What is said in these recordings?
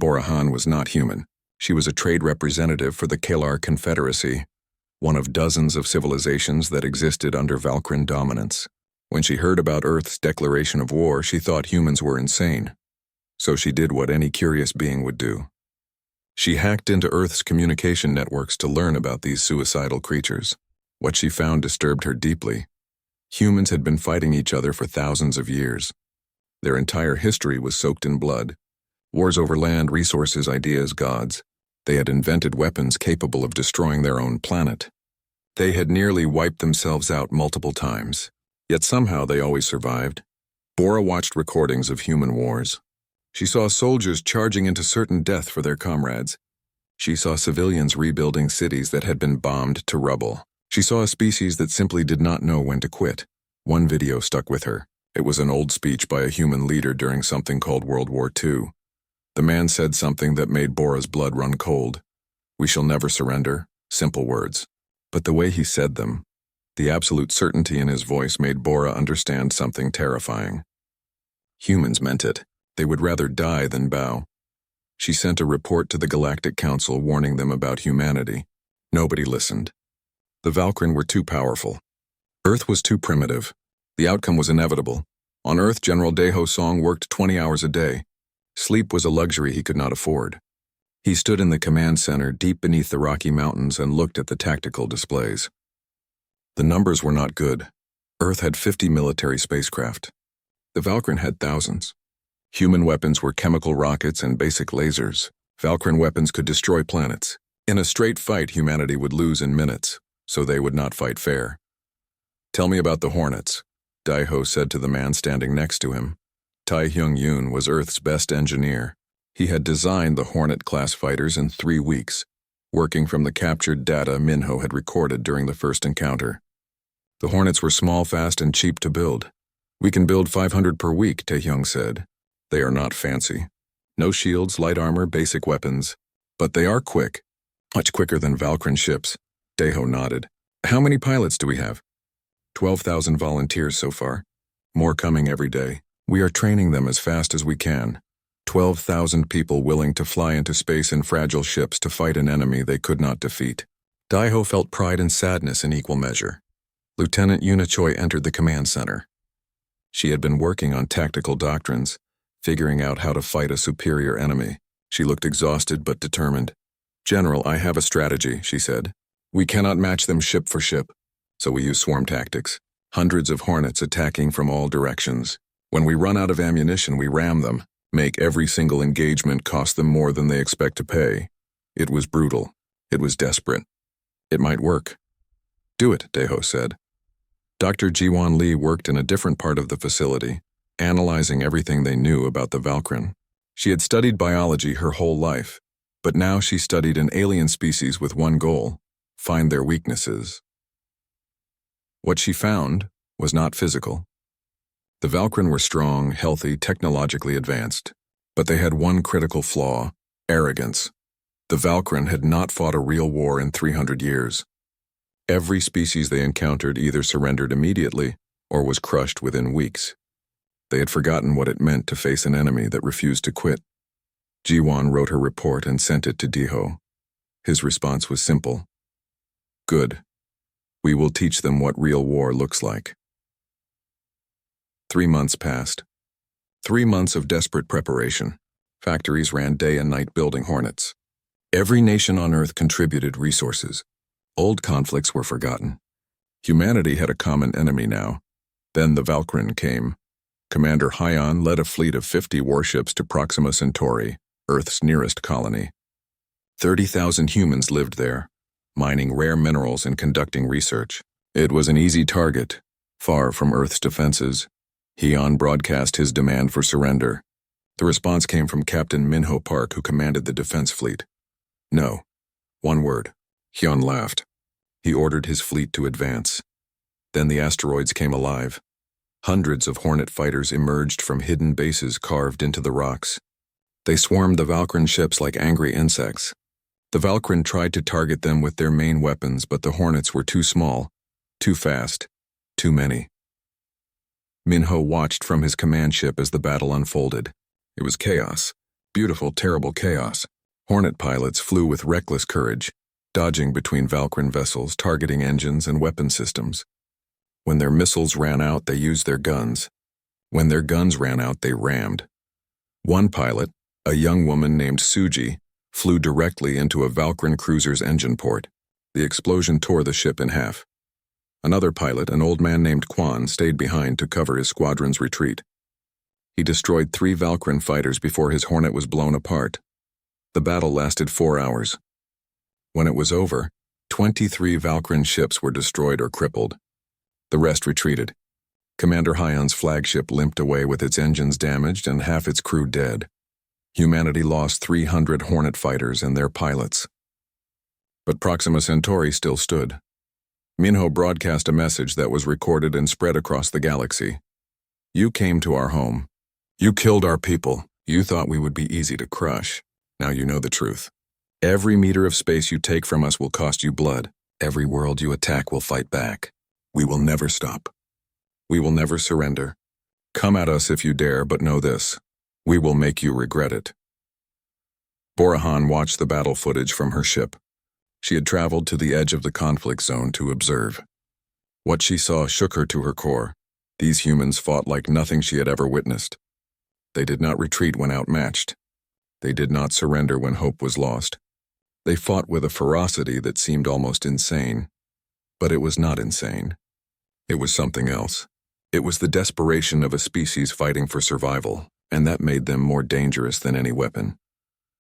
Bora Han was not human. She was a trade representative for the Kalar Confederacy, one of dozens of civilizations that existed under Valkyrian dominance. When she heard about Earth's declaration of war, she thought humans were insane. So she did what any curious being would do. She hacked into Earth's communication networks to learn about these suicidal creatures. What she found disturbed her deeply. Humans had been fighting each other for thousands of years. Their entire history was soaked in blood. Wars over land, resources, ideas, gods. They had invented weapons capable of destroying their own planet. They had nearly wiped themselves out multiple times. Yet somehow they always survived. Bora watched recordings of human wars. She saw soldiers charging into certain death for their comrades. She saw civilians rebuilding cities that had been bombed to rubble. She saw a species that simply did not know when to quit. One video stuck with her. It was an old speech by a human leader during something called World War II. The man said something that made Bora's blood run cold. "We shall never surrender," simple words. But the way he said them, the absolute certainty in his voice made Bora understand something terrifying. Humans meant it. They would rather die than bow. She sent a report to the Galactic Council warning them about humanity. Nobody listened. The Valkyrian were too powerful. Earth was too primitive. The outcome was inevitable. On Earth, General Daeho Song worked 20 hours a day. Sleep was a luxury he could not afford. He stood in the command center deep beneath the Rocky Mountains and looked at the tactical displays. The numbers were not good. Earth had 50 military spacecraft. The Valkyrian had thousands. Human weapons were chemical rockets and basic lasers. Valkyrian weapons could destroy planets. In a straight fight, humanity would lose in minutes, so they would not fight fair. "Tell me about the Hornets," Daeho said to the man standing next to him. Tai Hyung-yoon was Earth's best engineer. He had designed the Hornet-class fighters in 3 weeks, working from the captured data Minho had recorded during the first encounter. The Hornets were small, fast, and cheap to build. "We can build 500 per week," Taehyung said. "They are not fancy. No shields, light armor, basic weapons. But they are quick. Much quicker than Valkyrian ships." Daeho nodded. "How many pilots do we have?" 12,000 volunteers so far. More coming every day. We are training them as fast as we can. 12,000 people willing to fly into space in fragile ships to fight an enemy they could not defeat. Daeho felt pride and sadness in equal measure. Lieutenant Yuna Choi entered the command center. She had been working on tactical doctrines, figuring out how to fight a superior enemy. She looked exhausted but determined. "General, I have a strategy," she said. "We cannot match them ship for ship, so we use swarm tactics. Hundreds of Hornets attacking from all directions. When we run out of ammunition, we ram them, make every single engagement cost them more than they expect to pay." It was brutal. It was desperate. It might work. "Do it," Daeho said. Dr. Jiwon Lee worked in a different part of the facility, analyzing everything they knew about the Valkyrian. She had studied biology her whole life, but now she studied an alien species with one goal: find their weaknesses. What she found was not physical. The Valkyrian were strong, healthy, technologically advanced, but they had one critical flaw: arrogance. The Valkyrian had not fought a real war in 300 years. Every species they encountered either surrendered immediately or was crushed within weeks. They had forgotten what it meant to face an enemy that refused to quit. Jiwon wrote her report and sent it to Daeho. His response was simple: "Good. We will teach them what real war looks like." 3 months passed. 3 months of desperate preparation. Factories ran day and night building Hornets. Every nation on Earth contributed resources. Old conflicts were forgotten. Humanity had a common enemy now. Then the Valkyrian came. Commander Hyon led a fleet of 50 warships to Proxima Centauri, Earth's nearest colony. 30,000 humans lived there, mining rare minerals and conducting research. It was an easy target, far from Earth's defenses. Hyon broadcast his demand for surrender. The response came from Captain Minho Park, who commanded the defense fleet. "No." One word. Hyon laughed. He ordered his fleet to advance. Then the asteroids came alive. Hundreds of Hornet fighters emerged from hidden bases carved into the rocks. They swarmed the Valkyrian ships like angry insects. The Valkyrian tried to target them with their main weapons, but the Hornets were too small, too fast, too many. Minho watched from his command ship as the battle unfolded. It was chaos. Beautiful, terrible chaos. Hornet pilots flew with reckless courage, dodging between Valkyrie vessels, targeting engines and weapon systems. When their missiles ran out, they used their guns. When their guns ran out, they rammed. One pilot, a young woman named Suji, flew directly into a Valkyrie cruiser's engine port. The explosion tore the ship in half. Another pilot, an old man named Quan, stayed behind to cover his squadron's retreat. He destroyed 3 Valkyrie fighters before his Hornet was blown apart. The battle lasted 4 hours. When it was over, 23 Valkyrie ships were destroyed or crippled. The rest retreated. Commander Hyon's flagship limped away with its engines damaged and half its crew dead. Humanity lost 300 Hornet fighters and their pilots. But Proxima Centauri still stood. Minho broadcast a message that was recorded and spread across the galaxy. You came to our home. You killed our people. You thought we would be easy to crush. Now you know the truth. Every meter of space you take from us will cost you blood. Every world you attack will fight back. We will never stop. We will never surrender. Come at us if you dare, but know this. We will make you regret it. Borahan watched the battle footage from her ship. She had traveled to the edge of the conflict zone to observe. What she saw shook her to her core. These humans fought like nothing she had ever witnessed. They did not retreat when outmatched. They did not surrender when hope was lost. They fought with a ferocity that seemed almost insane. But it was not insane. It was something else. It was the desperation of a species fighting for survival, and that made them more dangerous than any weapon.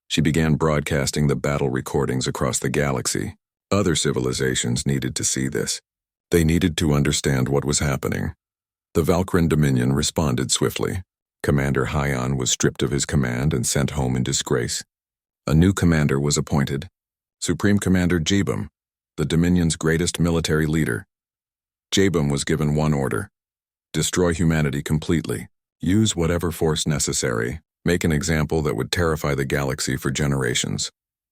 She began broadcasting the battle recordings across the galaxy. Other civilizations needed to see this. They needed to understand what was happening. The Valkyrie Dominion responded swiftly. Commander Hyon was stripped of his command and sent home in disgrace. A new commander was appointed, Supreme Commander Jebum, the Dominion's greatest military leader. Jebum was given one order: destroy humanity completely. Use whatever force necessary. Make an example that would terrify the galaxy for generations.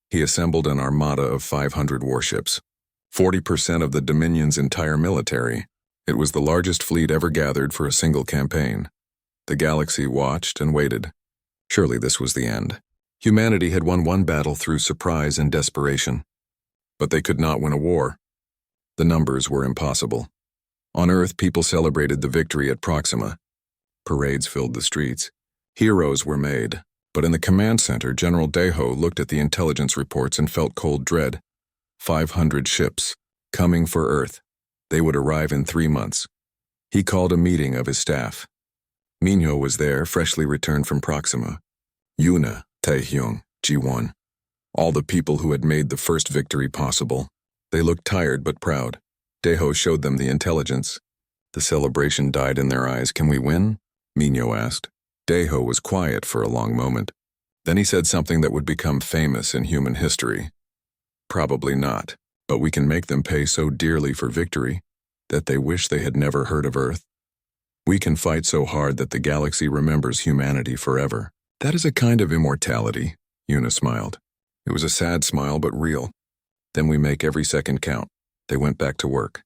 He assembled an armada of 500 warships, 40% of the Dominion's entire military. It was the largest fleet ever gathered for a single campaign. The galaxy watched and waited. Surely this was the end. Humanity had won one battle through surprise and desperation. But they could not win a war. The numbers were impossible. On Earth, people celebrated the victory at Proxima. Parades filled the streets. Heroes were made. But in the command center, General Deho looked at the intelligence reports and felt cold dread. 500 ships, coming for Earth. They would arrive in 3 months. He called a meeting of his staff. Minho was there, freshly returned from Proxima. Yuna, Taehyung, Ji-won. All the people who had made the first victory possible. They looked tired but proud. Deho showed them the intelligence. The celebration died in their eyes. Can we win? Minho asked. Deho was quiet for a long moment. Then he said something that would become famous in human history. Probably not, but we can make them pay so dearly for victory that they wish they had never heard of Earth. We can fight so hard that the galaxy remembers humanity forever. That is a kind of immortality, Yuna smiled. It was a sad smile, but real. Then we make every second count. They went back to work.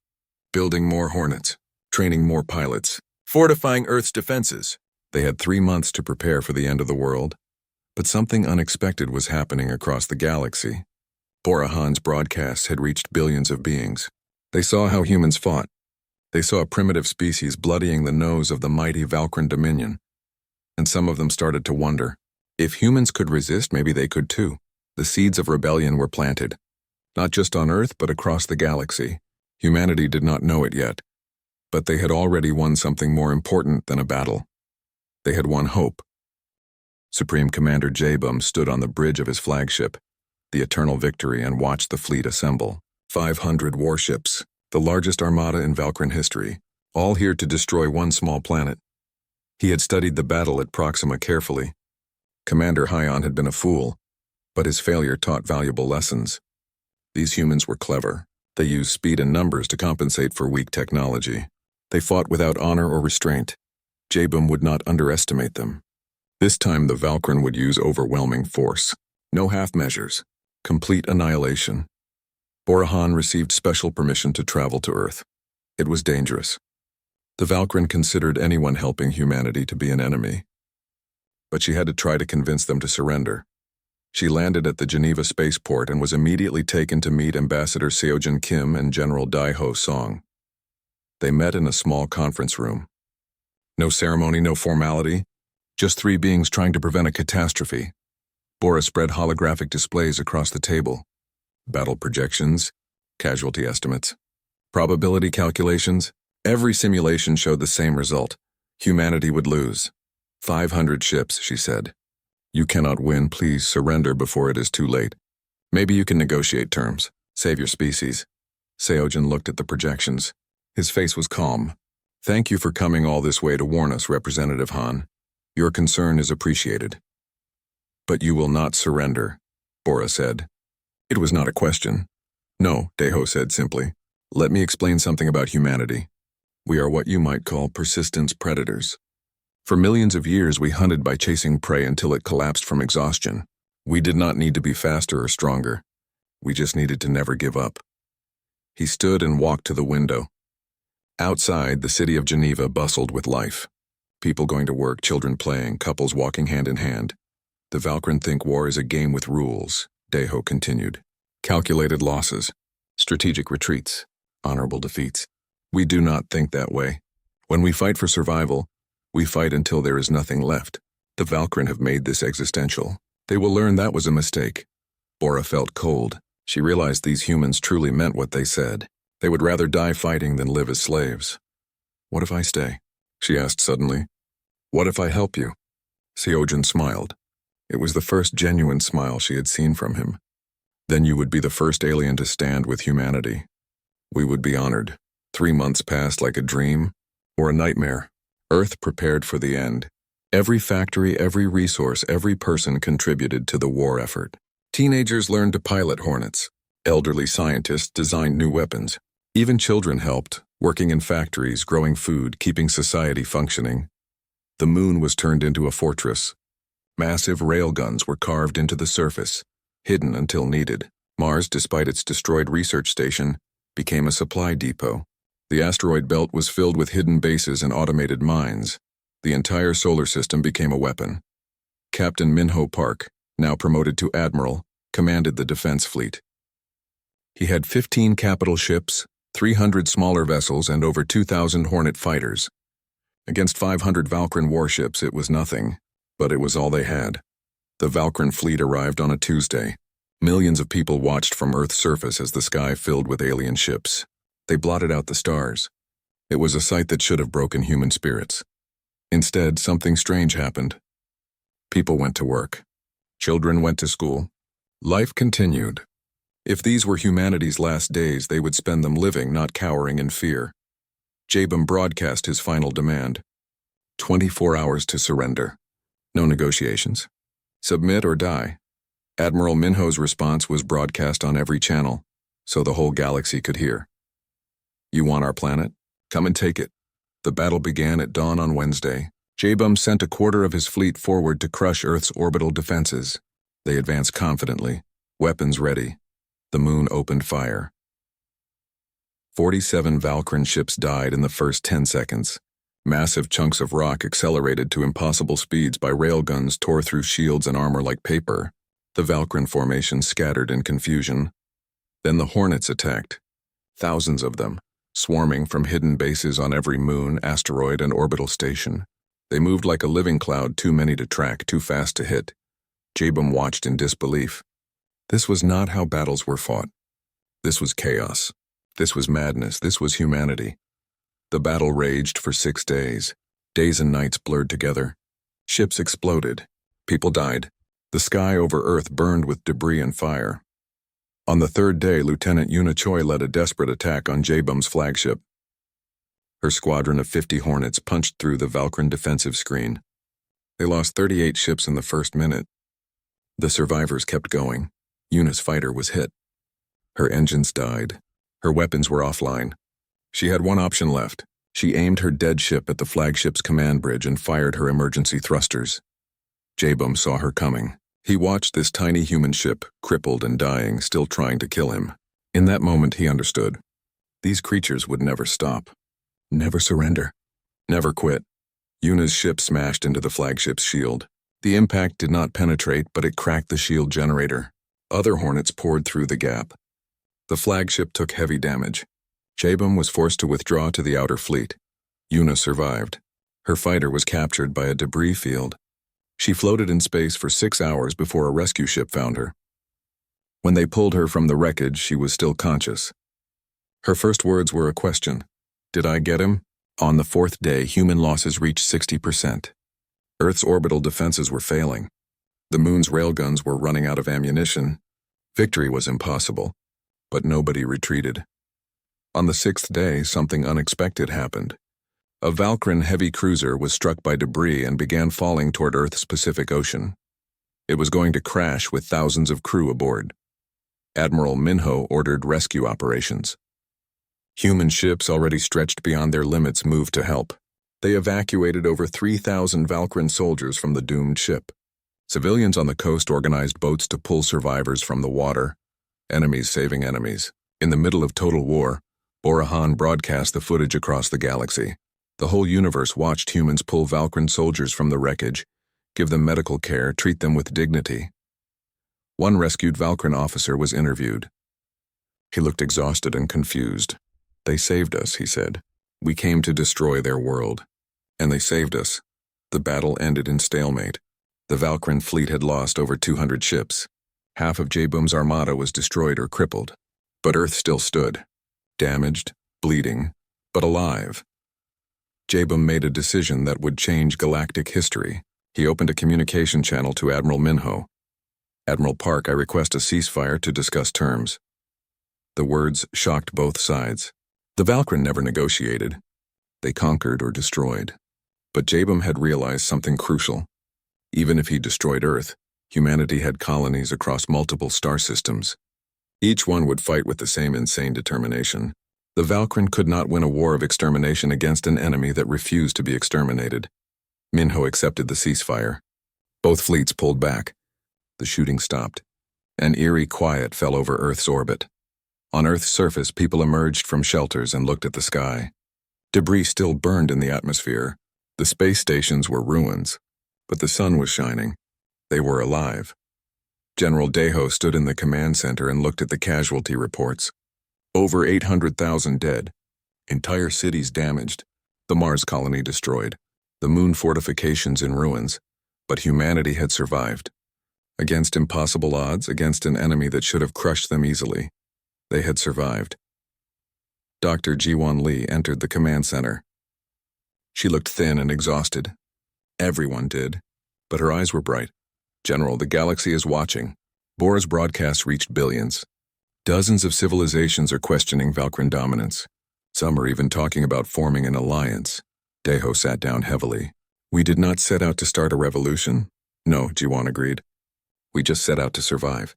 Building more Hornets, training more pilots, fortifying Earth's defenses. They had 3 months to prepare for the end of the world. But something unexpected was happening across the galaxy. Borahan's broadcasts had reached billions of beings. They saw how humans fought. They saw a primitive species bloodying the nose of the mighty Valkyrie Dominion. And some of them started to wonder. If humans could resist, maybe they could too. The seeds of rebellion were planted. Not just on Earth, but across the galaxy. Humanity did not know it yet. But they had already won something more important than a battle. They had won hope. Supreme Commander Jebum stood on the bridge of his flagship, the Eternal Victory, and watched the fleet assemble. 500 warships, the largest armada in Valkyrie history, all here to destroy one small planet. He had studied the battle at Proxima carefully. Commander Hyon had been a fool, but his failure taught valuable lessons. These humans were clever. They used speed and numbers to compensate for weak technology. They fought without honor or restraint. Jebum would not underestimate them. This time the Valkyrie would use overwhelming force. No half measures. Complete annihilation. Borahan received special permission to travel to Earth. It was dangerous. The Valkyrie considered anyone helping humanity to be an enemy. but she had to try to convince them to surrender. She landed at the Geneva spaceport and was immediately taken to meet Ambassador Seojin Kim and General Dae-ho Song. They met in a small conference room. No ceremony, no formality, just three beings trying to prevent a catastrophe. Bora spread holographic displays across the table. Battle projections, casualty estimates, probability calculations. Every simulation showed the same result. Humanity would lose. 500 ships, she said. You cannot win. Please surrender before it is too late. Maybe you can negotiate terms. Save your species. Seojin looked at the projections. His face was calm. Thank you for coming all this way to warn us, Representative Han. Your concern is appreciated. But you will not surrender, Bora said. It was not a question. No, Dae-ho said simply. Let me explain something about humanity. We are what you might call persistence predators. For millions of years, we hunted by chasing prey until it collapsed from exhaustion. We did not need to be faster or stronger. We just needed to never give up. He stood and walked to the window. Outside, the city of Geneva bustled with life. People going to work, children playing, couples walking hand in hand. The Valkyren think war is a game with rules, Dae-ho continued. Calculated losses, strategic retreats, honorable defeats. We do not think that way. When we fight for survival, we fight until there is nothing left. The Valkyren have made this existential. They will learn that was a mistake. Bora felt cold. She realized these humans truly meant what they said. They would rather die fighting than live as slaves. What if I stay? She asked suddenly. What if I help you? Seojin smiled. It was the first genuine smile she had seen from him. Then you would be the first alien to stand with humanity. We would be honored. 3 months passed like a dream or a nightmare. Earth prepared for the end. Every factory, every resource, every person contributed to the war effort. Teenagers learned to pilot Hornets. Elderly scientists designed new weapons. Even children helped, working in factories, growing food, keeping society functioning. The moon was turned into a fortress. Massive railguns were carved into the surface, hidden until needed. Mars, despite its destroyed research station, became a supply depot. The asteroid belt was filled with hidden bases and automated mines. The entire solar system became a weapon. Captain Minho Park, now promoted to admiral, commanded the defense fleet. He had 15 capital ships, 300 smaller vessels, and over 2,000 Hornet fighters. Against 500 Valkyren warships, it was nothing, but it was all they had. The Valkyren fleet arrived on a Tuesday. Millions of people watched from Earth's surface as the sky filled with alien ships. They blotted out the stars. It was a sight that should have broken human spirits. Instead, something strange happened. People went to work. Children went to school. Life continued. If these were humanity's last days, they would spend them living, not cowering in fear. Jabum broadcast his final demand. 24 hours to surrender. No negotiations. Submit or die. Admiral Minho's response was broadcast on every channel, so the whole galaxy could hear. You want our planet? Come and take it. The battle began at dawn on Wednesday. Jabum sent a quarter of his fleet forward to crush Earth's orbital defenses. They advanced confidently, weapons ready. The moon opened fire. 47 Valkyren ships died in the first 10 seconds. Massive chunks of rock accelerated to impossible speeds by railguns tore through shields and armor like paper. The Valkyren formation scattered in confusion. Then the Hornets attacked. Thousands of them, swarming from hidden bases on every moon, asteroid, and orbital station. They moved like a living cloud, too many to track, too fast to hit. Jabum watched in disbelief. This was not how battles were fought. This was chaos. This was madness. This was humanity. The battle raged for 6 days. Days and nights blurred together. Ships exploded. People died. The sky over Earth burned with debris and fire. On the third day, Lieutenant Yuna Choi led a desperate attack on Jabum's flagship. Her squadron of 50 Hornets punched through the Valkyren defensive screen. They lost 38 ships in the first minute. The survivors kept going. Yuna's fighter was hit. Her engines died. Her weapons were offline. She had one option left. She aimed her dead ship at the flagship's command bridge and fired her emergency thrusters. Jabum saw her coming. He watched this tiny human ship, crippled and dying, still trying to kill him. In that moment, he understood. These creatures would never stop. Never surrender. Never quit. Yuna's ship smashed into the flagship's shield. The impact did not penetrate, but it cracked the shield generator. Other hornets poured through the gap. The flagship took heavy damage. Jabum was forced to withdraw to the outer fleet. Una survived. Her fighter was captured by a debris field. She floated in space for 6 hours before a rescue ship found her. When they pulled her from the wreckage, she was still conscious. Her first words were a question. Did I get him? On the 4th day, human losses reached 60%. Earth's orbital defenses were failing. The moon's railguns were running out of ammunition. Victory was impossible, but nobody retreated. On the 6th day, something unexpected happened. A Valkyran heavy cruiser was struck by debris and began falling toward Earth's Pacific Ocean. It was going to crash with thousands of crew aboard. Admiral Minho ordered rescue operations. Human ships already stretched beyond their limits moved to help. They evacuated over 3,000 Valkyran soldiers from the doomed ship. Civilians on the coast organized boats to pull survivors from the water. Enemies saving enemies. In the middle of total war, Borahan broadcast the footage across the galaxy. The whole universe watched humans pull Valkyran soldiers from the wreckage, give them medical care, treat them with dignity. One rescued Valkyran officer was interviewed. He looked exhausted and confused. They saved us, he said. We came to destroy their world. And they saved us. The battle ended in stalemate. The Valkyran fleet had lost over 200 ships. Half of Jabum's armada was destroyed or crippled. But Earth still stood. Damaged, bleeding, but alive. Jabum made a decision that would change galactic history. He opened a communication channel to Admiral Minho. Admiral Park, I request a ceasefire to discuss terms. The words shocked both sides. The Valkyran never negotiated. They conquered or destroyed. But Jabum had realized something crucial. Even if he destroyed Earth, humanity had colonies across multiple star systems. Each one would fight with the same insane determination. The Valkyran could not win a war of extermination against an enemy that refused to be exterminated. Minho accepted the ceasefire. Both fleets pulled back. The shooting stopped. An eerie quiet fell over Earth's orbit. On Earth's surface, people emerged from shelters and looked at the sky. Debris still burned in the atmosphere. The space stations were ruins, but the sun was shining. They were alive. General Deho stood in the command center and looked at the casualty reports. Over 800,000 dead. Entire cities damaged. The Mars colony destroyed. The moon fortifications in ruins. But humanity had survived. Against impossible odds, against an enemy that should have crushed them easily. They had survived. Dr. Jiwon Lee entered the command center. She looked thin and exhausted. Everyone did. But her eyes were bright. General, the galaxy is watching. Bora's broadcasts reached billions. Dozens of civilizations are questioning Valkyran dominance. Some are even talking about forming an alliance. Deho sat down heavily. We did not set out to start a revolution. No, Jiwon agreed. We just set out to survive.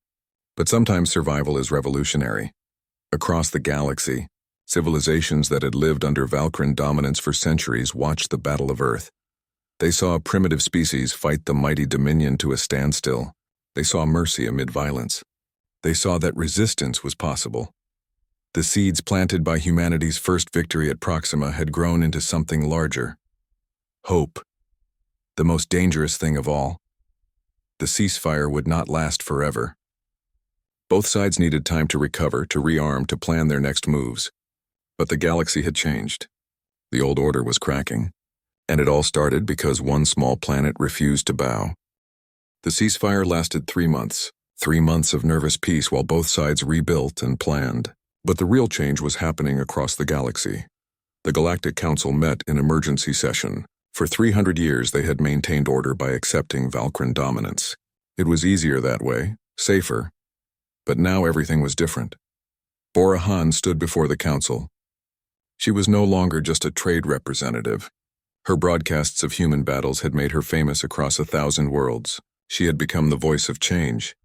But sometimes survival is revolutionary. Across the galaxy, civilizations that had lived under Valkyran dominance for centuries watched the Battle of Earth. They saw a primitive species fight the mighty Dominion to a standstill. They saw mercy amid violence. They saw that resistance was possible. The seeds planted by humanity's first victory at Proxima had grown into something larger. Hope. The most dangerous thing of all. The ceasefire would not last forever. Both sides needed time to recover, to rearm, to plan their next moves. But the galaxy had changed. The old order was cracking. And it all started because one small planet refused to bow. The ceasefire lasted 3 months. 3 months of nervous peace while both sides rebuilt and planned. But the real change was happening across the galaxy. The Galactic Council met in emergency session. For 300 years they had maintained order by accepting Valkyran dominance. It was easier that way, safer. But now everything was different. Borahan stood before the council. She was no longer just a trade representative. Her broadcasts of human battles had made her famous across 1,000 worlds. She had become the voice of change.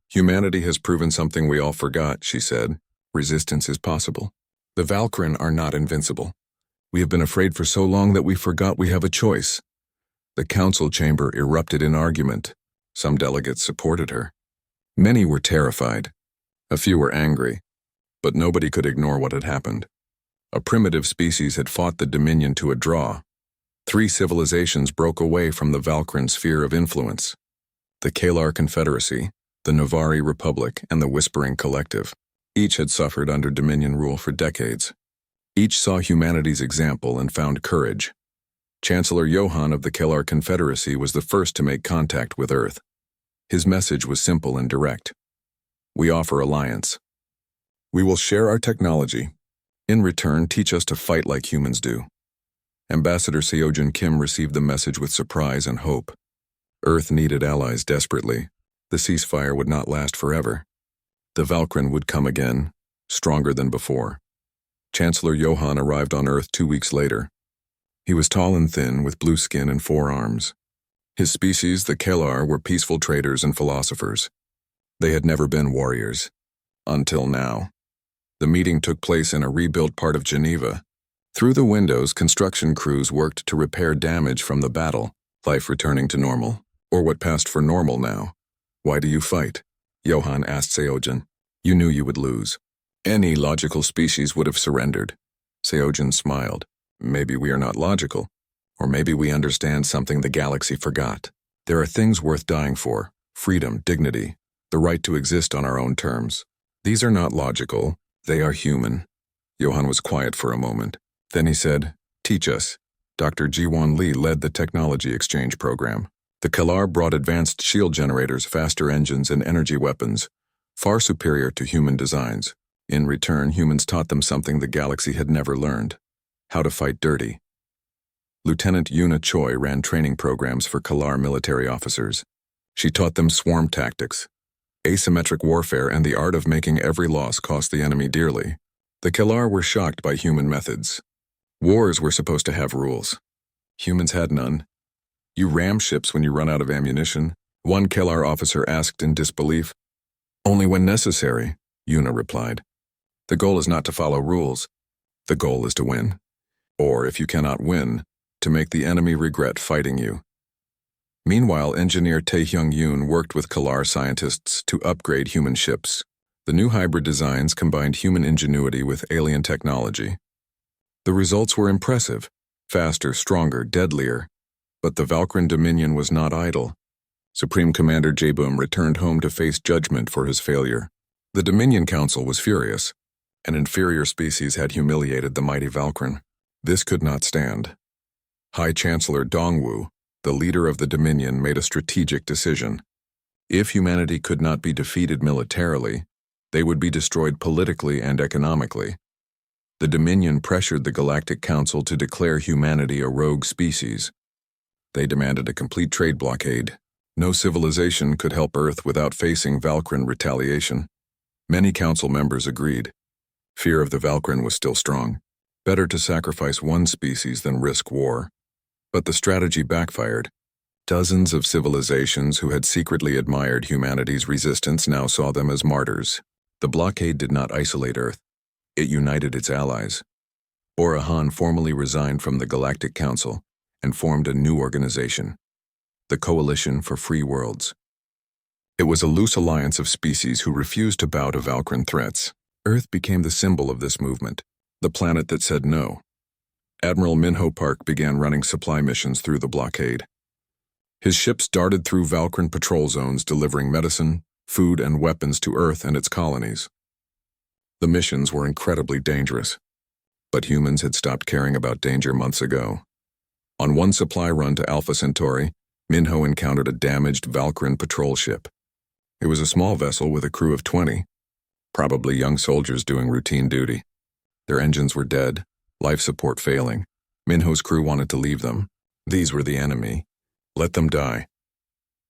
Humanity has proven something we all forgot, she said. Resistance is possible. The Valkyran are not invincible. We have been afraid for so long that we forgot we have a choice. The council chamber erupted in argument. Some delegates supported her. Many were terrified. A few were angry. But nobody could ignore what had happened. A primitive species had fought the Dominion to a draw. Three civilizations broke away from the Valkyran sphere of influence: the Kalar Confederacy, the Novari Republic, and the Whispering Collective. Each had suffered under Dominion rule for decades. Each saw humanity's example and found courage. Chancellor Johann of the Kalar Confederacy was the first to make contact with Earth. His message was simple and direct. We offer alliance. We will share our technology. In return, teach us to fight like humans do. Ambassador Seojin Kim received the message with surprise and hope. Earth needed allies desperately. The ceasefire would not last forever. The Valkyran would come again, stronger than before. Chancellor Johann arrived on Earth 2 weeks later. He was tall and thin, with blue skin and 4 arms. His species, the Kalar, were peaceful traders and philosophers. They had never been warriors. Until now. The meeting took place in a rebuilt part of Geneva. Through the windows, construction crews worked to repair damage from the battle, life returning to normal, or what passed for normal now. Why do you fight? Johann asked Seojin. You knew you would lose. Any logical species would have surrendered. Seojin smiled. Maybe we are not logical. Or maybe we understand something the galaxy forgot. There are things worth dying for: freedom, dignity, the right to exist on our own terms. These are not logical, they are human. Johann was quiet for a moment. Then he said, teach us. Dr. Jiwon Lee led the technology exchange program. The Kalar brought advanced shield generators, faster engines, and energy weapons, far superior to human designs. In return, humans taught them something the galaxy had never learned: how to fight dirty. Lieutenant Yuna Choi ran training programs for Kalar military officers. She taught them swarm tactics, asymmetric warfare, and the art of making every loss cost the enemy dearly. The Kalar were shocked by human methods. Wars were supposed to have rules. Humans had none. You ram ships when you run out of ammunition, one Kalar officer asked in disbelief. Only when necessary, Yuna replied. The goal is not to follow rules. The goal is to win. Or, if you cannot win, to make the enemy regret fighting you. Meanwhile, engineer Taehyung Yoon worked with Kalar scientists to upgrade human ships. The new hybrid designs combined human ingenuity with alien technology. The results were impressive: faster, stronger, deadlier. But the Valkyran Dominion was not idle. Supreme Commander Jaeboom returned home to face judgment for his failure. The Dominion Council was furious. An inferior species had humiliated the mighty Valkyran. This could not stand. High Chancellor Dongwu, the leader of the Dominion, made a strategic decision. If humanity could not be defeated militarily, they would be destroyed politically and economically. The Dominion pressured the Galactic Council to declare humanity a rogue species. They demanded a complete trade blockade. No civilization could help Earth without facing Valkyran retaliation. Many council members agreed. Fear of the Valkyran was still strong. Better to sacrifice one species than risk war. But the strategy backfired. Dozens of civilizations who had secretly admired humanity's resistance now saw them as martyrs. The blockade did not isolate Earth. It united its allies. Orahan formally resigned from the Galactic Council and formed a new organization, the Coalition for Free Worlds. It was a loose alliance of species who refused to bow to Valkyran threats. Earth became the symbol of this movement, the planet that said no. Admiral Minho Park began running supply missions through the blockade. His ships darted through Valkyran patrol zones, delivering medicine, food, and weapons to Earth and its colonies. The missions were incredibly dangerous, but humans had stopped caring about danger months ago. On one supply run to Alpha Centauri, Minho encountered a damaged Valkyran patrol ship. It was a small vessel with a crew of 20, probably young soldiers doing routine duty. Their engines were dead, life support failing. Minho's crew wanted to leave them. These were the enemy. Let them die.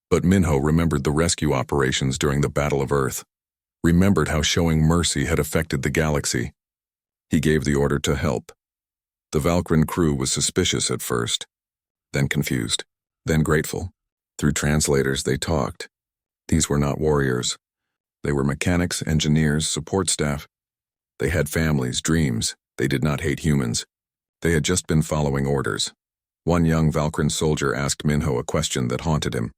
But Minho remembered the rescue operations during the Battle of Earth, remembered how showing mercy had affected the galaxy. He gave the order to help. The Valkyran crew was suspicious at first, then confused, then grateful. Through translators, they talked. These were not warriors. They were mechanics, engineers, support staff. They had families, dreams. They did not hate humans. They had just been following orders. One young Valkyran soldier asked Minho a question that haunted him.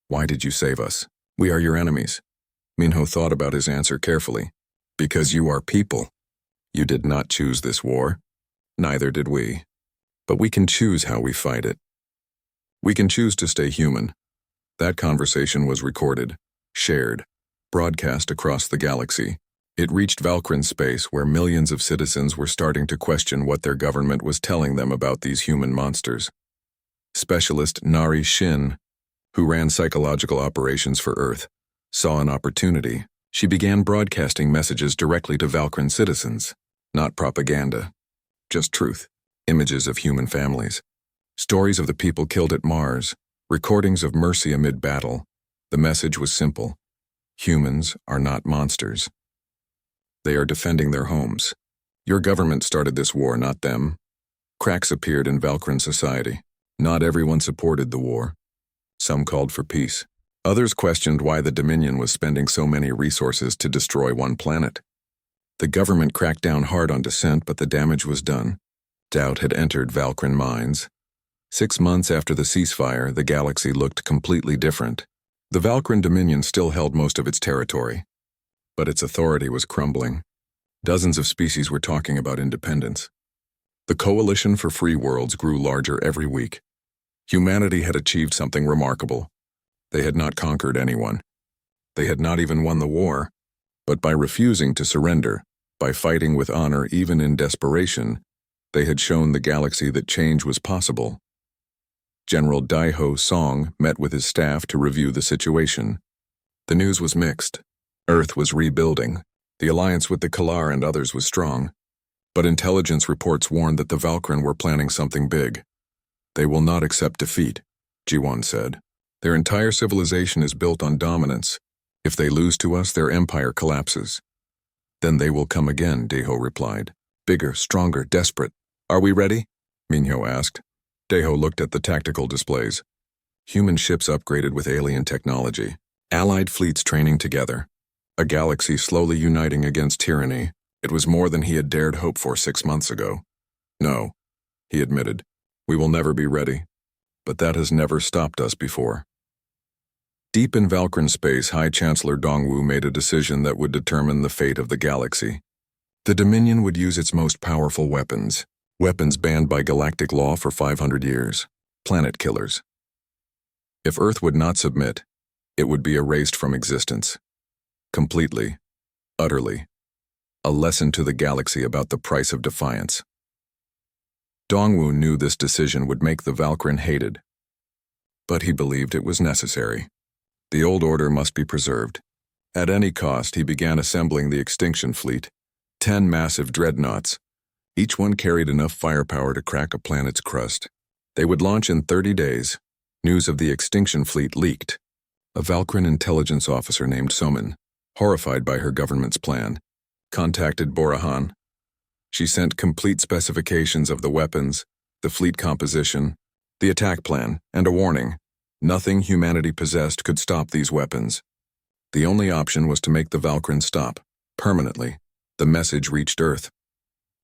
Why did you save us? We are your enemies. Minho thought about his answer carefully. Because you are people. You did not choose this war. Neither did we. But we can choose how we fight it. We can choose to stay human. That conversation was recorded, shared, broadcast across the galaxy. It reached Valkyrin space, where millions of citizens were starting to question what their government was telling them about these human monsters. Specialist Narration, who ran psychological operations for Earth, saw an opportunity. She began broadcasting messages directly to Valkyrin citizens. Not propaganda, just truth. Images of human families. Stories of the people killed at Mars. Recordings of mercy amid battle. The message was simple. Humans are not monsters. They are defending their homes. Your government started this war, not them. Cracks appeared in Valkyrin society. Not everyone supported the war. Some called for peace. Others questioned why the Dominion was spending so many resources to destroy one planet. The government cracked down hard on dissent, but the damage was done. Doubt had entered Valkyrin minds. 6 months after the ceasefire, the galaxy looked completely different. The Valkyrin Dominion still held most of its territory, but its authority was crumbling. Dozens of species were talking about independence. The coalition for free worlds grew larger every week. Humanity had achieved something remarkable. They had not conquered anyone. They had not even won the war, but by refusing to surrender, by fighting with honor even in desperation, they had shown the galaxy that change was possible. General Daiho Song met with his staff to review the situation. The news was mixed. Earth was rebuilding. The alliance with the Kalar and others was strong. But intelligence reports warned that the Valkyrin were planning something big. They will not accept defeat, Jiwon said. Their entire civilization is built on dominance. If they lose to us, their empire collapses. Then they will come again, Daiho replied. Bigger, stronger, desperate. Are we ready? Minho asked. Daiho looked at the tactical displays. Human ships upgraded with alien technology. Allied fleets training together. A galaxy slowly uniting against tyranny. It was more than he had dared hope for 6 months ago. No, he admitted. We will never be ready. But that has never stopped us before. Deep in Valkyrin space, High Chancellor Dongwu made a decision that would determine the fate of the galaxy. The Dominion would use its most powerful weapons. Weapons banned by galactic law for 500 years. Planet killers. If Earth would not submit, it would be erased from existence. Completely. Utterly. A lesson to the galaxy about the price of defiance. Dongwu knew this decision would make the Valkyrin hated. But he believed it was necessary. The old order must be preserved. At any cost, he began assembling the extinction fleet. 10 massive dreadnoughts. Each one carried enough firepower to crack a planet's crust. They would launch in 30 days. News of the extinction fleet leaked. A Valkyrin intelligence officer named Somin, horrified by her government's plan, contacted Borahan. She sent complete specifications of the weapons, the fleet composition, the attack plan, and a warning. Nothing humanity possessed could stop these weapons. The only option was to make the Valkyrin stop, permanently. The message reached Earth.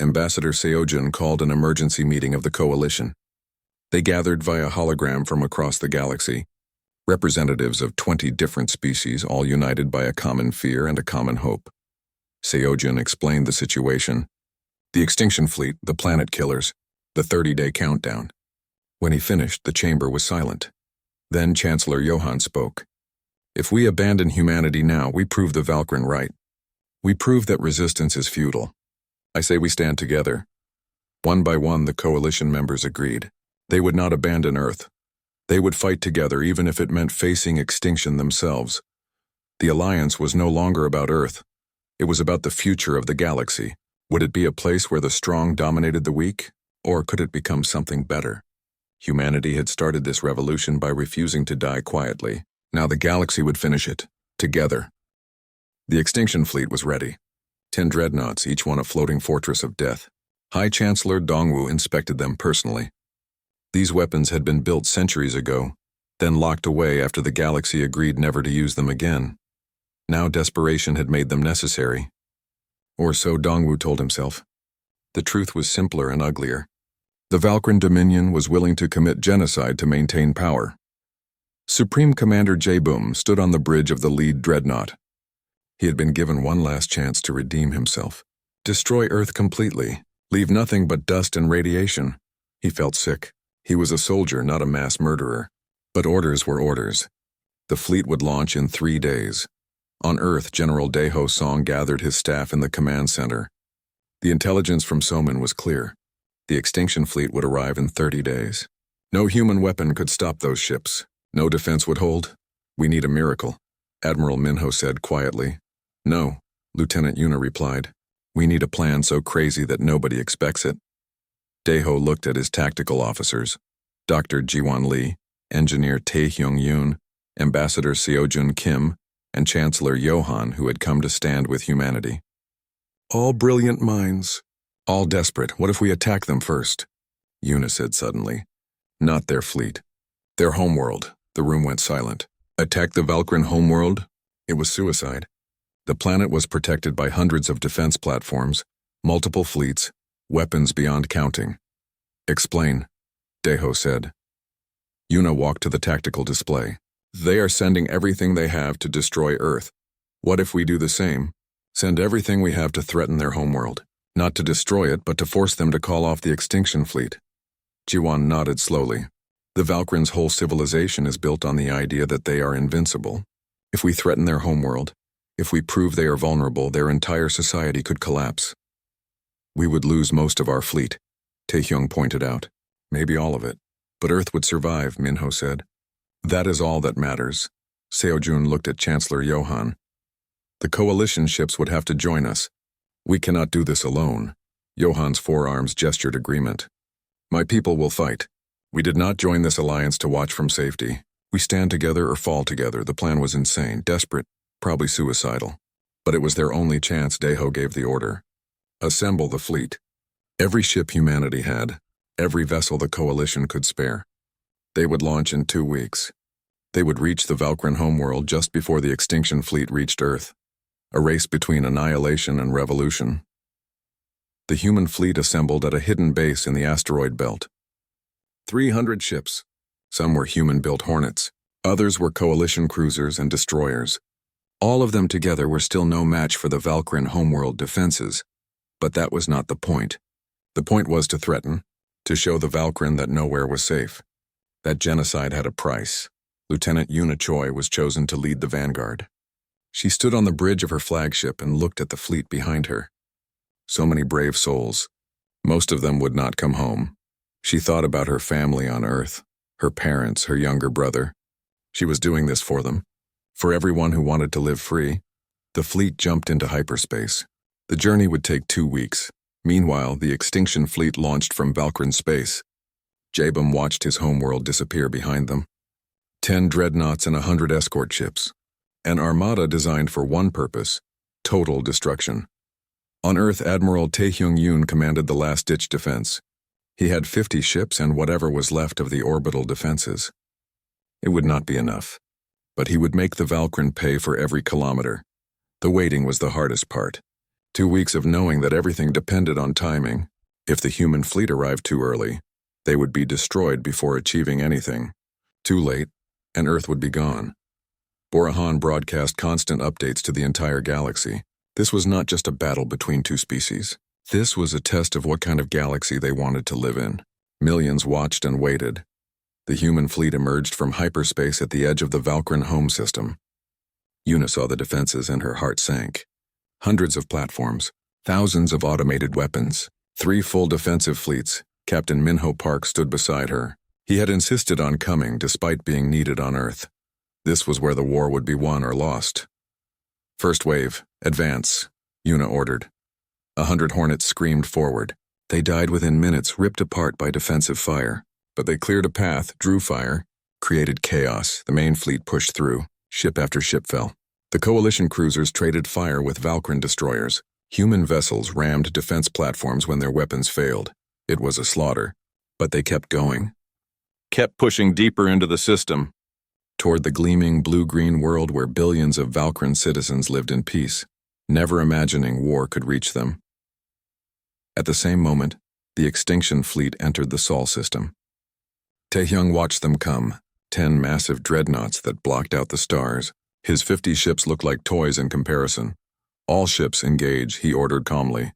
Ambassador Seojin called an emergency meeting of the coalition. They gathered via hologram from across the galaxy, representatives of 20 different species, all united by a common fear and a common hope. Seojin explained the situation. The extinction fleet, the planet killers, the 30-day countdown. When he finished, the chamber was silent. Then Chancellor Johann spoke. If we abandon humanity now, we prove the Valkyrin right. We prove that resistance is futile. I say we stand together. One by one, the coalition members agreed. They would not abandon Earth. They would fight together even if it meant facing extinction themselves. The alliance was no longer about Earth. It was about the future of the galaxy. Would it be a place where the strong dominated the weak, or could it become something better? Humanity had started this revolution by refusing to die quietly. Now the galaxy would finish it, together. The extinction fleet was ready. 10 dreadnoughts, each one a floating fortress of death. High Chancellor Dongwu inspected them personally. These weapons had been built centuries ago, then locked away after the galaxy agreed never to use them again. Now desperation had made them necessary. Or so Dongwu told himself. The truth was simpler and uglier. The Valkyrin Dominion was willing to commit genocide to maintain power. Supreme Commander Jaeboom stood on the bridge of the lead dreadnought. He had been given one last chance to redeem himself. Destroy Earth completely, leave nothing but dust and radiation. He felt sick. He was a soldier, not a mass murderer. But orders were orders. The fleet would launch in 3 days. On Earth, General Daeho Song gathered his staff in the command center. The intelligence from Soman was clear. The extinction fleet would arrive in 30 days. No human weapon could stop those ships. No defense would hold. We need a miracle, Admiral Minho said quietly. No, Lieutenant Yuna replied. We need a plan so crazy that nobody expects it. Daeho looked at his tactical officers. Dr. Jiwon Lee, Engineer Tae-hyung Yoon, Ambassador Seojun Kim, and Chancellor Johan, who had come to stand with humanity. All brilliant minds. All desperate. What if we attack them first? Yuna said suddenly. Not their fleet. Their homeworld. The room went silent. Attack the Valkyran homeworld? It was suicide. The planet was protected by hundreds of defense platforms, multiple fleets, weapons beyond counting. Explain, Daeho said. Yuna walked to the tactical display. They are sending everything they have to destroy Earth. What if we do the same? Send everything we have to threaten their homeworld. Not to destroy it, but to force them to call off the extinction fleet. Jiwon nodded slowly. The Valkyrans' whole civilization is built on the idea that they are invincible. If we threaten their homeworld, if we prove they are vulnerable, their entire society could collapse. We would lose most of our fleet, Taehyung pointed out. Maybe all of it. But Earth would survive, Minho said. That is all that matters. Seojun looked at Chancellor Johan. The coalition ships would have to join us. We cannot do this alone. Johan's forearms gestured agreement. My people will fight. We did not join this alliance to watch from safety. We stand together or fall together. The plan was insane, desperate, probably suicidal. But it was their only chance. Daeho gave the order. Assemble the fleet. Every ship humanity had, every vessel the coalition could spare. They would launch in 2 weeks. They would reach the Valkyran homeworld just before the extinction fleet reached Earth. A race between annihilation and revolution. The human fleet assembled at a hidden base in the asteroid belt. 300 ships. Some were human-built Hornets. Others were coalition cruisers and destroyers. All of them together were still no match for the Valkyran homeworld defenses. But that was not the point. The point was to threaten, to show the Valkyran that nowhere was safe. That genocide had a price. Lieutenant Yuna Choi was chosen to lead the vanguard. She stood on the bridge of her flagship and looked at the fleet behind her. So many brave souls. Most of them would not come home. She thought about her family on Earth, her parents, her younger brother. She was doing this for them, for everyone who wanted to live free. The fleet jumped into hyperspace. The journey would take 2 weeks. Meanwhile, the extinction fleet launched from Valkyran space. Jabum watched his homeworld disappear behind them. 10 dreadnoughts and 100 escort ships. An armada designed for one purpose, total destruction. On Earth, Admiral Taehyung Yoon commanded the last-ditch defense. He had 50 ships and whatever was left of the orbital defenses. It would not be enough, but he would make the Valkyran pay for every kilometer. The waiting was the hardest part. 2 weeks of knowing that everything depended on timing. If the human fleet arrived too early, they would be destroyed before achieving anything. Too late, and Earth would be gone. Borahan broadcast constant updates to the entire galaxy. This was not just a battle between two species. This was a test of what kind of galaxy they wanted to live in. Millions watched and waited. The human fleet emerged from hyperspace at the edge of the Valkyran home system. Yuna saw the defenses and her heart sank. Hundreds of platforms, thousands of automated weapons, 3 full defensive fleets. Captain Minho Park stood beside her. He had insisted on coming despite being needed on Earth. This was where the war would be won or lost. First wave, advance, Yuna ordered. 100 Hornets screamed forward. They died within minutes, ripped apart by defensive fire. But they cleared a path, drew fire, created chaos. The main fleet pushed through. Ship after ship fell. The coalition cruisers traded fire with Valkyran destroyers. Human vessels rammed defense platforms when their weapons failed. It was a slaughter, but they kept going. Kept pushing deeper into the system, toward the gleaming blue-green world where billions of Valkyran citizens lived in peace, never imagining war could reach them. At the same moment, the extinction fleet entered the Sol system. Taehyung watched them come, 10 massive dreadnoughts that blocked out the stars. His 50 ships looked like toys in comparison. All ships engage, he ordered calmly.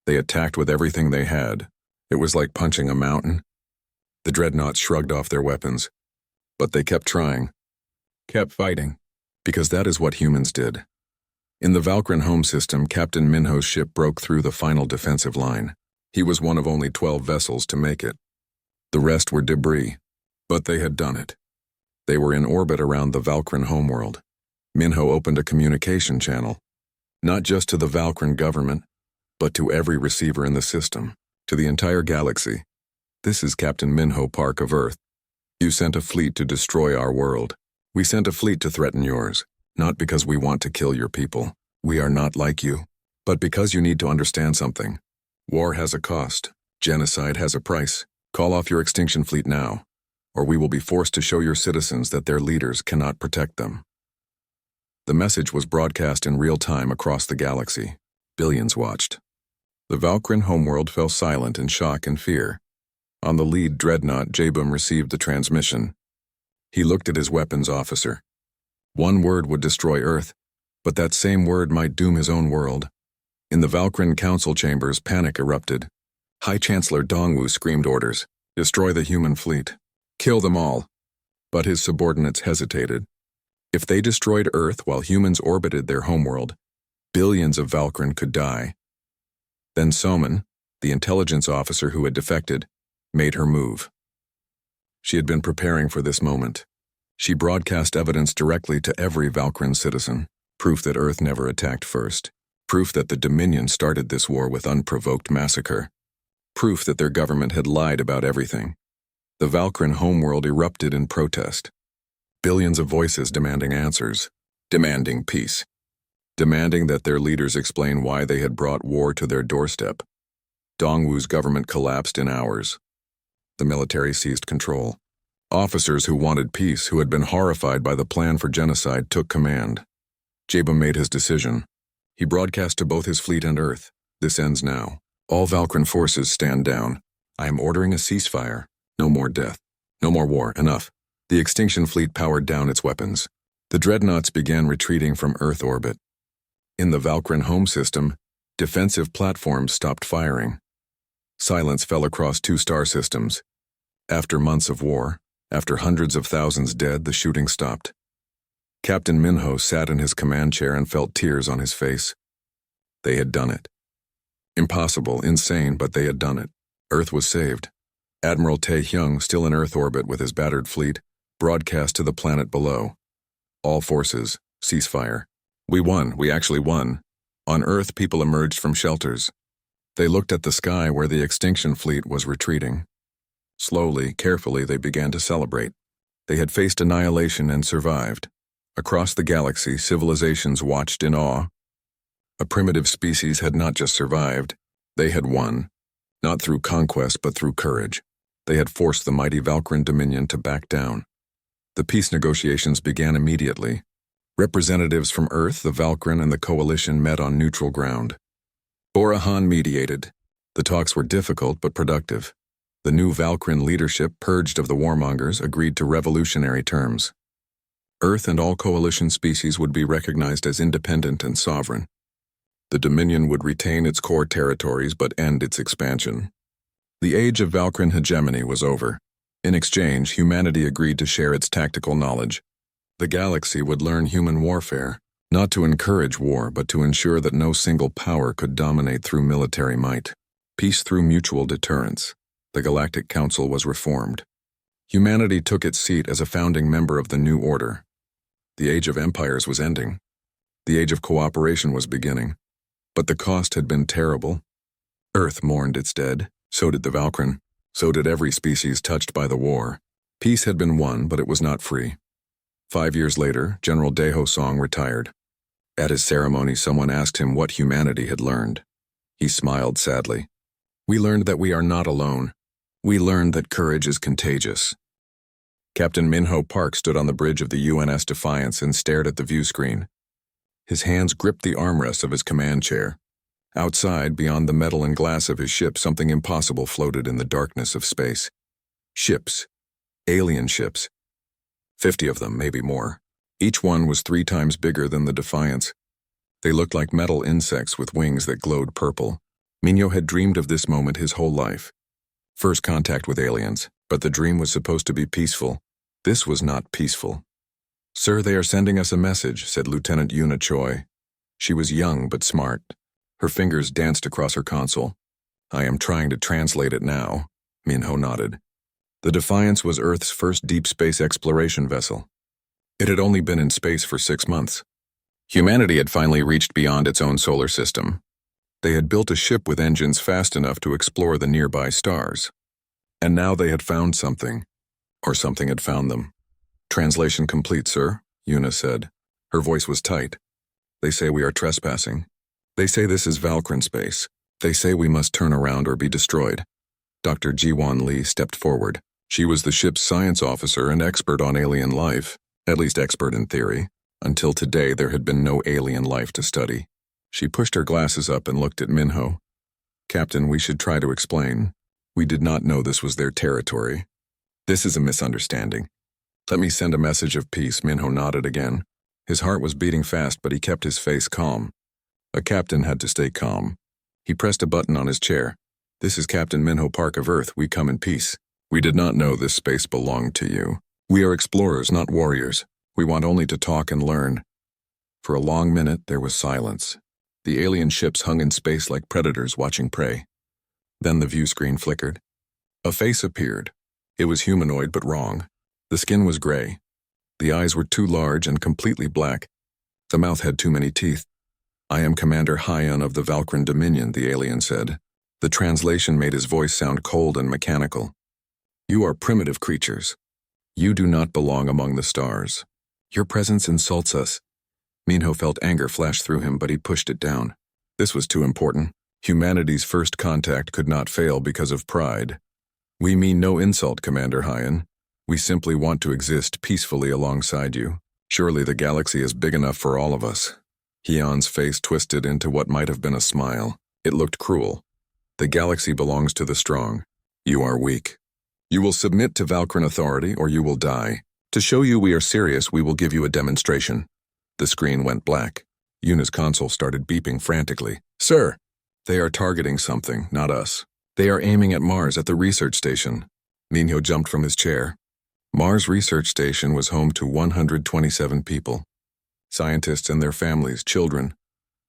They attacked with everything they had. It was like punching a mountain. The dreadnoughts shrugged off their weapons. But they kept trying. Kept fighting. Because that is what humans did. In the Valkyrin home system, Captain Minho's ship broke through the final defensive line. He was one of only 12 vessels to make it. The rest were debris. But they had done it. They were in orbit around the Valkyrin homeworld. Minho opened a communication channel. Not just to the Valkyrin government, but to every receiver in the system, to the entire galaxy. This is Captain Minho Park of Earth. You sent a fleet to destroy our world. We sent a fleet to threaten yours, not because we want to kill your people. We are not like you, but because you need to understand something. War has a cost. Genocide has a price. Call off your extinction fleet now, or we will be forced to show your citizens that their leaders cannot protect them. The message was broadcast in real time across the galaxy. Billions watched. The Valkyrin homeworld fell silent in shock and fear. On the lead dreadnought, Jabum received the transmission. He looked at his weapons officer. One word would destroy Earth, but that same word might doom his own world. In the Valkyrin council chambers, panic erupted. High Chancellor Dongwu screamed orders. Destroy the human fleet. Kill them all. But his subordinates hesitated. If they destroyed Earth while humans orbited their homeworld, billions of Valkyrin could die. Then Soman, the intelligence officer who had defected, made her move. She had been preparing for this moment. She broadcast evidence directly to every Valkyrin citizen, proof that Earth never attacked first, proof that the Dominion started this war with unprovoked massacre, proof that their government had lied about everything. The Valkyrin homeworld erupted in protest. Billions of voices demanding answers, demanding peace, demanding that their leaders explain why they had brought war to their doorstep. Dongwu's government collapsed in hours. The military seized control. Officers who wanted peace, who had been horrified by the plan for genocide, took command. Jabum made his decision. He broadcast to both his fleet and Earth. This ends now. All Valkyrin forces stand down. I am ordering a ceasefire. No more death. No more war. Enough. The extinction fleet powered down its weapons. The dreadnoughts began retreating from Earth orbit. In the Valkyrin home system, defensive platforms stopped firing. Silence fell across 2 star systems. After months of war, after hundreds of thousands dead, the shooting stopped. Captain Minho sat in his command chair and felt tears on his face. They had done it. Impossible, insane, but they had done it. Earth was saved. Admiral Tae-hyung, still in Earth orbit with his battered fleet, broadcast to the planet below. All forces, ceasefire. We won, we actually won. On Earth, people emerged from shelters. They looked at the sky where the extinction fleet was retreating. Slowly, carefully, they began to celebrate. They had faced annihilation and survived. Across the galaxy, civilizations watched in awe. A primitive species had not just survived, they had won. Not through conquest, but through courage. They had forced the mighty Valkyrin Dominion to back down. The peace negotiations began immediately. Representatives from Earth, the Valkyrin, and the Coalition met on neutral ground. Borahan mediated. The talks were difficult but productive. The new Valkyrin leadership, purged of the warmongers, agreed to revolutionary terms. Earth and all Coalition species would be recognized as independent and sovereign. The Dominion would retain its core territories but end its expansion. The age of Valkyrin hegemony was over. In exchange, humanity agreed to share its tactical knowledge. The galaxy would learn human warfare, not to encourage war, but to ensure that no single power could dominate through military might. Peace through mutual deterrence. The Galactic Council was reformed. Humanity took its seat as a founding member of the new order. The age of empires was ending. The age of cooperation was beginning. But the cost had been terrible. Earth mourned its dead, so did the Valkyrin, so did every species touched by the war. Peace had been won, but it was not free. 5 years later, General Daeho Song retired. At his ceremony, someone asked him what humanity had learned. He smiled sadly. We learned that we are not alone. We learned that courage is contagious. Captain Minho Park stood on the bridge of the UNS Defiance and stared at the view screen. His hands gripped the armrests of his command chair. Outside, beyond the metal and glass of his ship, something impossible floated in the darkness of space. Ships. Alien ships. 50 of them, maybe more. Each one was 3 times bigger than the Defiance. They looked like metal insects with wings that glowed purple. Minho had dreamed of this moment his whole life. First contact with aliens. But the dream was supposed to be peaceful. This was not peaceful. "Sir, they are sending us a message," said Lieutenant Yuna Choi. She was young but smart. Her fingers danced across her console. "I am trying to translate it now," Minho nodded. The Defiance was Earth's first deep space exploration vessel. It had only been in space for 6 months. Humanity had finally reached beyond its own solar system. They had built a ship with engines fast enough to explore the nearby stars. And now they had found something, or something had found them. "Translation complete, sir," Yuna said. Her voice was tight. "They say we are trespassing. They say this is Valkyrin space. They say we must turn around or be destroyed." Dr. Jiwon Lee stepped forward. She was the ship's science officer and expert on alien life, at least expert in theory. Until today, there had been no alien life to study. She pushed her glasses up and looked at Minho. "Captain, we should try to explain. We did not know this was their territory. This is a misunderstanding. Let me send a message of peace." Minho nodded again. His heart was beating fast, but he kept his face calm. A captain had to stay calm. He pressed a button on his chair. "This is Captain Minho Park of Earth. We come in peace. We did not know this space belonged to you. We are explorers, not warriors. We want only to talk and learn." For a long minute, there was silence. The alien ships hung in space like predators watching prey. Then the view screen flickered. A face appeared. It was humanoid but wrong. The skin was gray. The eyes were too large and completely black. The mouth had too many teeth. "I am Commander Hyan of the Valkyrin Dominion," the alien said. The translation made his voice sound cold and mechanical. "You are primitive creatures. You do not belong among the stars. Your presence insults us." Minho felt anger flash through him, but he pushed it down. This was too important. Humanity's first contact could not fail because of pride. "We mean no insult, Commander Hyan. We simply want to exist peacefully alongside you. Surely the galaxy is big enough for all of us." Hyan's face twisted into what might have been a smile. It looked cruel. "The galaxy belongs to the strong. You are weak. You will submit to Valkyrin authority or you will die. To show you we are serious, we will give you a demonstration." The screen went black. Yuna's console started beeping frantically. "Sir, they are targeting something, not us. They are aiming at Mars at the research station." Minho jumped from his chair. Mars Research Station was home to 127 people. Scientists and their families, children.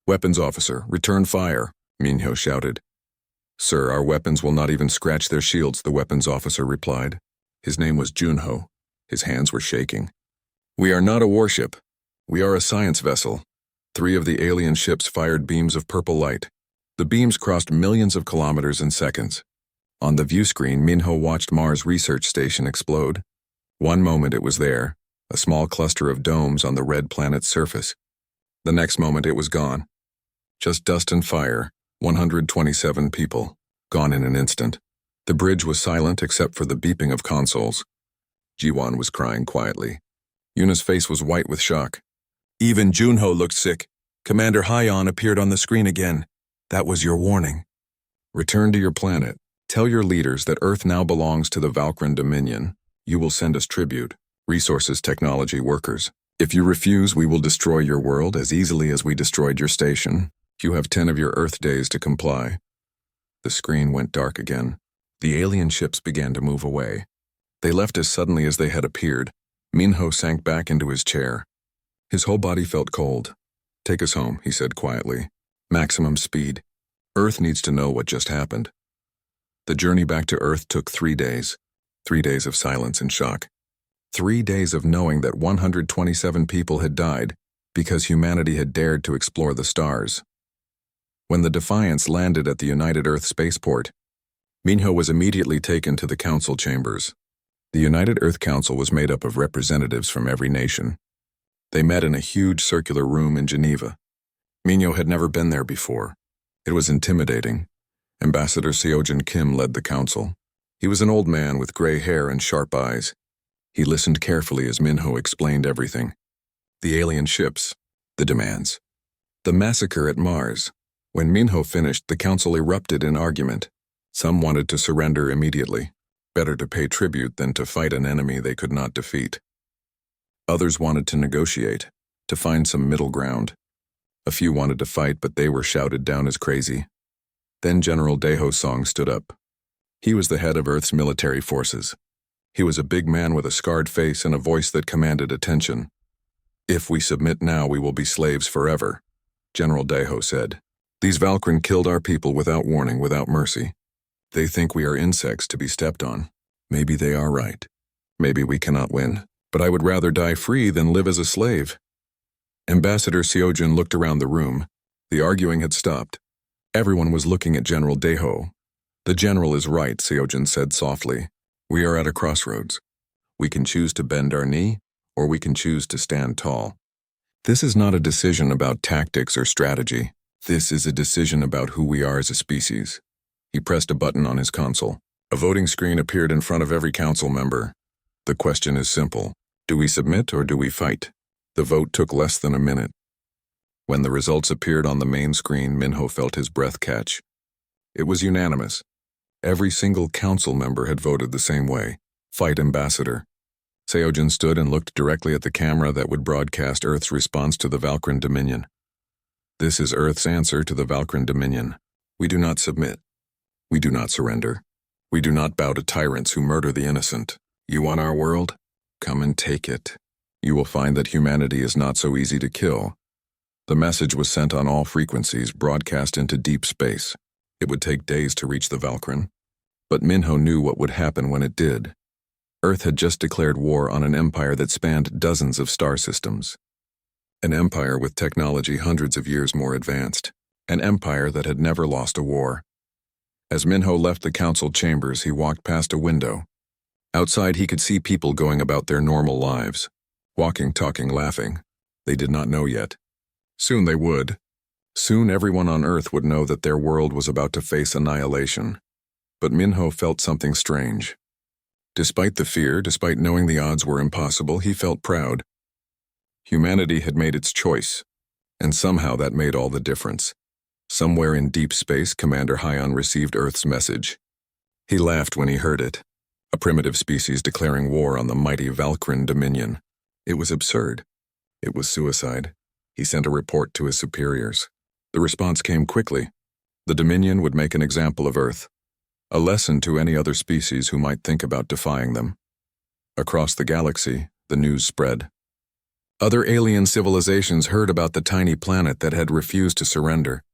"Weapons officer, return fire," Minho shouted. "Sir, our weapons will not even scratch their shields," the weapons officer replied. His name was Junho. His hands were shaking. "We are not a warship. We are a science vessel." 3 of the alien ships fired beams of purple light. The beams crossed millions of kilometers in seconds. On the view screen, Minho watched Mars Research Station explode. One moment it was there, a small cluster of domes on the red planet's surface. The next moment it was gone. Just dust and fire, 127 people, gone in an instant. The bridge was silent except for the beeping of consoles. Jiwon was crying quietly. Yuna's face was white with shock. Even Junho looked sick. Commander Hyan appeared on the screen again. "That was your warning. Return to your planet. Tell your leaders that Earth now belongs to the Valkyrin Dominion. You will send us tribute, resources, technology, workers. If you refuse, we will destroy your world as easily as we destroyed your station. You have 10 of your Earth days to comply." The screen went dark again. The alien ships began to move away. They left as suddenly as they had appeared. Minho sank back into his chair. His whole body felt cold. "Take us home," he said quietly. "Maximum speed. Earth needs to know what just happened." The journey back to Earth took 3 days. 3 days of silence and shock. 3 days of knowing that 127 people had died because humanity had dared to explore the stars. When the Defiance landed at the United Earth spaceport, Minho was immediately taken to the council chambers. The United Earth Council was made up of representatives from every nation. They met in a huge circular room in Geneva. Minho had never been there before. It was intimidating. Ambassador Seojin Kim led the council. He was an old man with gray hair and sharp eyes. He listened carefully as Minho explained everything. The alien ships, the demands, the massacre at Mars. When Minho finished, the council erupted in argument. Some wanted to surrender immediately. Better to pay tribute than to fight an enemy they could not defeat. Others wanted to negotiate, to find some middle ground. A few wanted to fight, but they were shouted down as crazy. Then General Daeho Song stood up. He was the head of Earth's military forces. He was a big man with a scarred face and a voice that commanded attention. "If we submit now, we will be slaves forever," General Deho said. "These Valkyrin killed our people without warning, without mercy. They think we are insects to be stepped on. Maybe they are right. Maybe we cannot win, but I would rather die free than live as a slave." Ambassador Seojin looked around the room. The arguing had stopped. Everyone was looking at General Deho. "The general is right," Seojin said softly. "We are at a crossroads. We can choose to bend our knee, or we can choose to stand tall. This is not a decision about tactics or strategy. This is a decision about who we are as a species." He pressed a button on his console. A voting screen appeared in front of every council member. "The question is simple. Do we submit or do we fight?" The vote took less than a minute. When the results appeared on the main screen, Minho felt his breath catch. It was unanimous. Every single council member had voted the same way. Fight, Ambassador. Seojin stood and looked directly at the camera that would broadcast Earth's response to the Valkyrin Dominion. "This is Earth's answer to the Valkyrin Dominion. We do not submit. We do not surrender. We do not bow to tyrants who murder the innocent. You want our world? Come and take it. You will find that humanity is not so easy to kill." The message was sent on all frequencies, broadcast into deep space. It would take days to reach the Valkyrin. But Minho knew what would happen when it did. Earth had just declared war on an empire that spanned dozens of star systems. An empire with technology hundreds of years more advanced. An empire that had never lost a war. As Minho left the council chambers, he walked past a window. Outside, he could see people going about their normal lives. Walking, talking, laughing. They did not know yet. Soon they would. Soon everyone on Earth would know that their world was about to face annihilation. But Minho felt something strange. Despite the fear, despite knowing the odds were impossible, he felt proud. Humanity had made its choice, and somehow that made all the difference. Somewhere in deep space, Commander Hyon received Earth's message. He laughed when he heard it. A primitive species declaring war on the mighty Valkyrin Dominion. It was absurd. It was suicide. He sent a report to his superiors. The response came quickly. The Dominion would make an example of Earth. A lesson to any other species who might think about defying them. Across the galaxy, the news spread. Other alien civilizations heard about the tiny planet that had refused to surrender.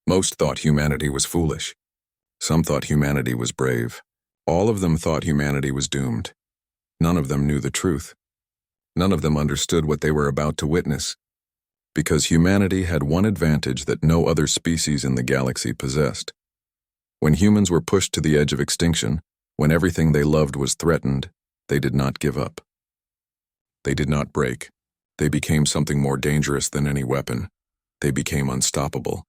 Most thought humanity was foolish. Some thought humanity was brave. All of them thought humanity was doomed. None of them knew the truth. None of them understood what they were about to witness. Because humanity had one advantage that no other species in the galaxy possessed. When humans were pushed to the edge of extinction, when everything they loved was threatened, they did not give up. They did not break. They became something more dangerous than any weapon. They became unstoppable.